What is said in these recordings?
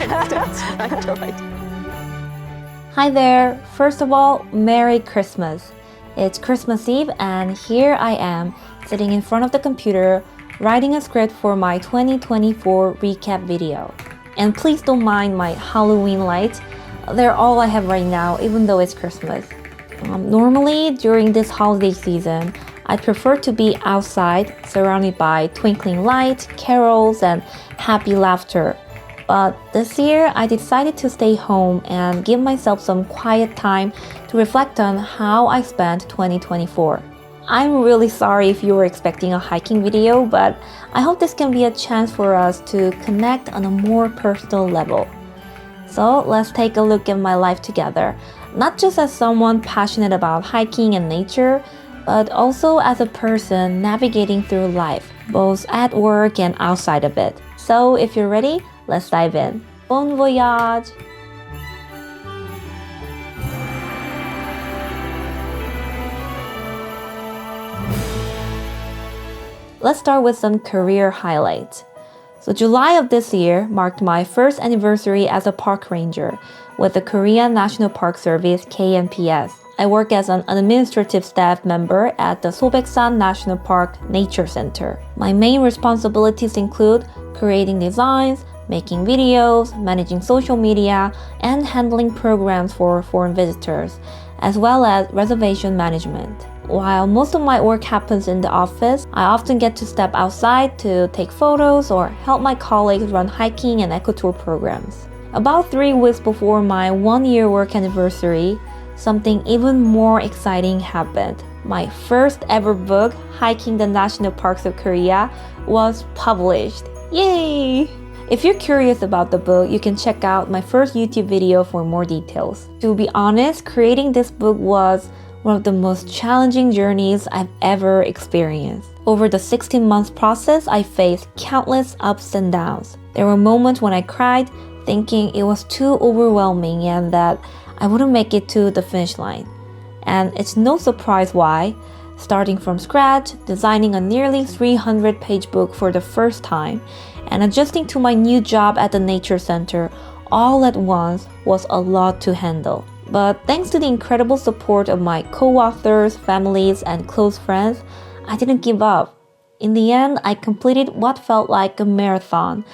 That's right. Hi there. First of all, Merry Christmas. It's Christmas Eve and here I am sitting in front of the computer writing a script for my 2024 recap video. And please don't mind my Halloween lights. They're all I have right now, even though it's Christmas. Normally, during this holiday season, I prefer to be outside, surrounded by twinkling lights, carols, and happy laughter. But this year, I decided to stay home and give myself some quiet time to reflect on how I spent 2024. I'm really sorry if you were expecting a hiking video, but I hope this can be a chance for us to connect on a more personal level. So let's take a look at my life together, not just as someone passionate about hiking and nature, but also as a person navigating through life, both at work and outside of it. So if you're ready, let's dive in. Bon voyage! Let's start with some career highlights. So July of this year marked my first anniversary as a park ranger with the Korean National Park Service (KNPS). I work as an administrative staff member at the Seoraksan National Park Nature Center. My main responsibilities include creating designs, making videos, managing social media, and handling programs for foreign visitors, as well as reservation management. While most of my work happens in the office, I often get to step outside to take photos or help my colleagues run hiking and ecotour programs. About 3 weeks before my 1-year work anniversary, something even more exciting happened. My first ever book, Hiking the National Parks of Korea, was published. Yay! If you're curious about the book, you can check out my first YouTube video for more details. To be honest, creating this book was one of the most challenging journeys I've ever experienced. Over the 16-month process, I faced countless ups and downs. There were moments when I cried, thinking it was too overwhelming and that I wouldn't make it to the finish line. And it's no surprise why. Starting from scratch, designing a nearly 300-page book for the first time, and adjusting to my new job at the nature center all at once was a lot to handle. But thanks to the incredible support of my co-authors, families, and close friends, I didn't give up. In the end, I completed what felt like a marathon,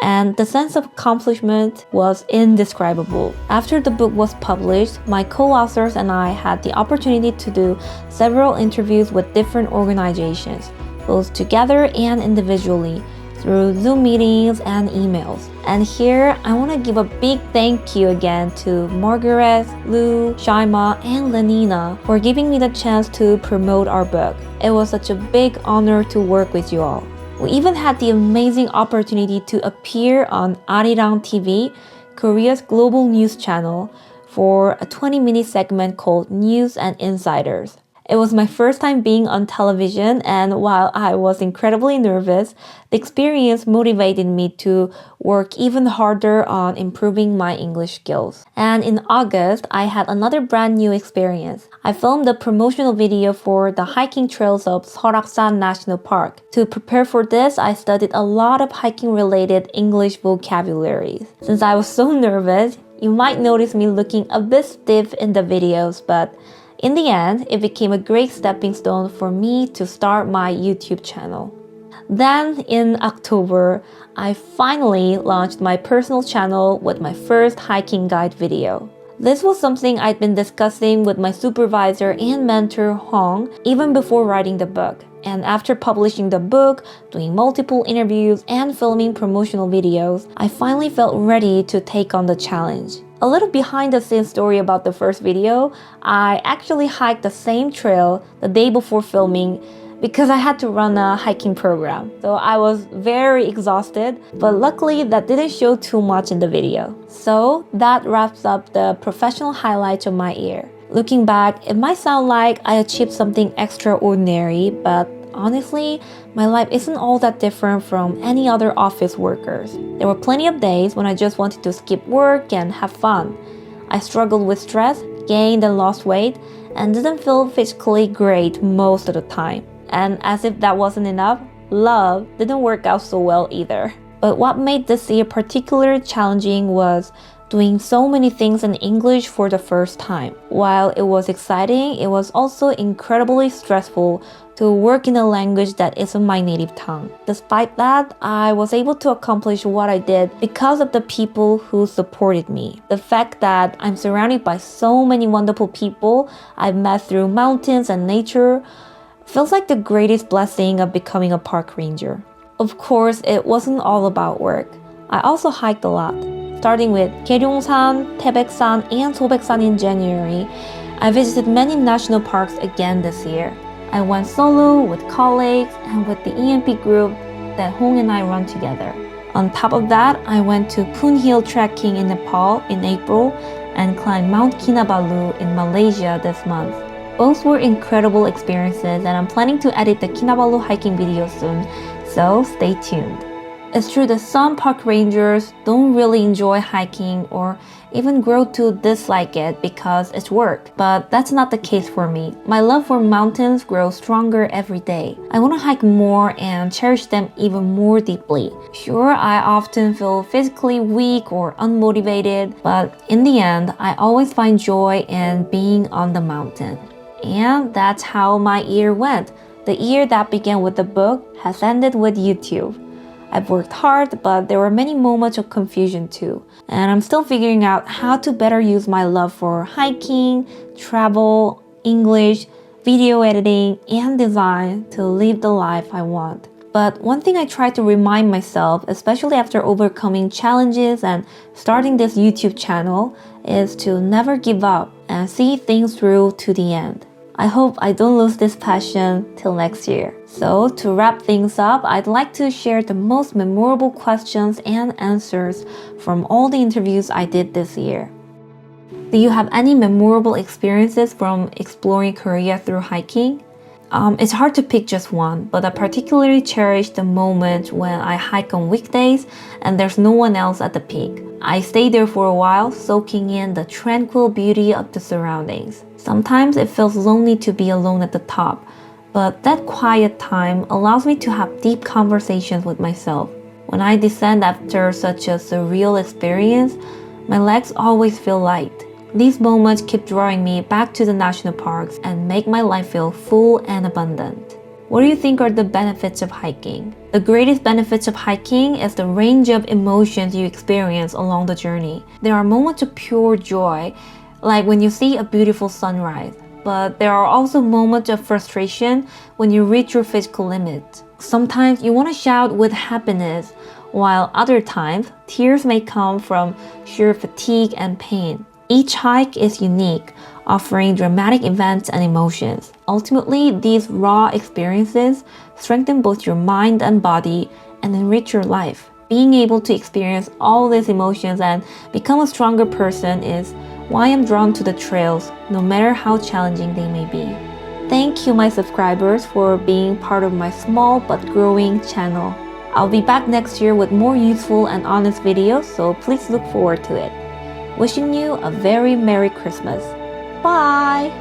and the sense of accomplishment was indescribable. After the book was published, my co-authors and I had the opportunity to do several interviews with different organizations, both together and individually, through Zoom meetings and emails. And here, I want to give a big thank you again to Margaret, Lou, Shaima, and Lenina for giving me the chance to promote our book. It was such a big honor to work with you all. We even had the amazing opportunity to appear on Arirang TV, Korea's global news channel, for a 20-minute segment called News and Insiders. It was my first time being on television, and while I was incredibly nervous, the experience motivated me to work even harder on improving my English skills. And in August, I had another brand new experience. I filmed a promotional video for the hiking trails of Seoraksan National Park. To prepare for this, I studied a lot of hiking-related English vocabularies. Since I was so nervous, you might notice me looking a bit stiff in the videos, but in the end, it became a great stepping stone for me to start my YouTube channel. Then, in October, I finally launched my personal channel with my first hiking guide video. This was something I'd been discussing with my supervisor and mentor, Hong, even before writing the book. And after publishing the book, doing multiple interviews, and filming promotional videos, I finally felt ready to take on the challenge. A little behind-the-scenes story about the first video, I actually hiked the same trail the day before filming because I had to run a hiking program. So I was very exhausted, but luckily that didn't show too much in the video. So that wraps up the professional highlights of my year. Looking back, it might sound like I achieved something extraordinary, but honestly, my life isn't all that different from any other office workers. There were plenty of days when I just wanted to skip work and have fun. I struggled with stress, gained and lost weight, and didn't feel physically great most of the time. And as if that wasn't enough, love didn't work out so well either. But what made this year particularly challenging was doing so many things in English for the first time. While it was exciting, it was also incredibly stressful to work in a language that isn't my native tongue. Despite that, I was able to accomplish what I did because of the people who supported me. The fact that I'm surrounded by so many wonderful people I've met through mountains and nature feels like the greatest blessing of becoming a park ranger. Of course, it wasn't all about work. I also hiked a lot. Starting with 계룡산, 태백산, and 소백산 in January, I visited many national parks again this year. I went solo with colleagues and with the EMP group that Hong and I run together. On top of that, I went to Poon Hill trekking in Nepal in April and climbed Mount Kinabalu in Malaysia this month. Both were incredible experiences, and I'm planning to edit the Kinabalu hiking video soon, so stay tuned. It's true that some park rangers don't really enjoy hiking or even grow to dislike it because it's work, but that's not the case for me. My love for mountains grows stronger every day. I want to hike more and cherish them even more deeply. Sure, I often feel physically weak or unmotivated, but in the end, I always find joy in being on the mountain. And that's how my year went. The year that began with the book has ended with YouTube. I've worked hard, but there were many moments of confusion too. And I'm still figuring out how to better use my love for hiking, travel, English, video editing, and design to live the life I want. But one thing I try to remind myself, especially after overcoming challenges and starting this YouTube channel, is to never give up and see things through to the end. I hope I don't lose this passion till next year. So to wrap things up, I'd like to share the most memorable questions and answers from all the interviews I did this year. Do you have any memorable experiences from exploring Korea through hiking? It's hard to pick just one, but I particularly cherish the moment when I hike on weekdays and there's no one else at the peak. I stay there for a while, soaking in the tranquil beauty of the surroundings. Sometimes it feels lonely to be alone at the top, but that quiet time allows me to have deep conversations with myself. When I descend after such a surreal experience, my legs always feel light. These moments keep drawing me back to the national parks and make my life feel full and abundant. What do you think are the benefits of hiking? The greatest benefits of hiking is the range of emotions you experience along the journey. There are moments of pure joy, like when you see a beautiful sunrise. But there are also moments of frustration when you reach your physical limit. Sometimes you want to shout with happiness, while other times, tears may come from sheer fatigue and pain. Each hike is unique, offering dramatic events and emotions. Ultimately, these raw experiences strengthen both your mind and body and enrich your life. Being able to experience all these emotions and become a stronger person is why I'm drawn to the trails, no matter how challenging they may be. Thank you, my subscribers, for being part of my small but growing channel. I'll be back next year with more useful and honest videos, so please look forward to it. Wishing you a very Merry Christmas. Bye!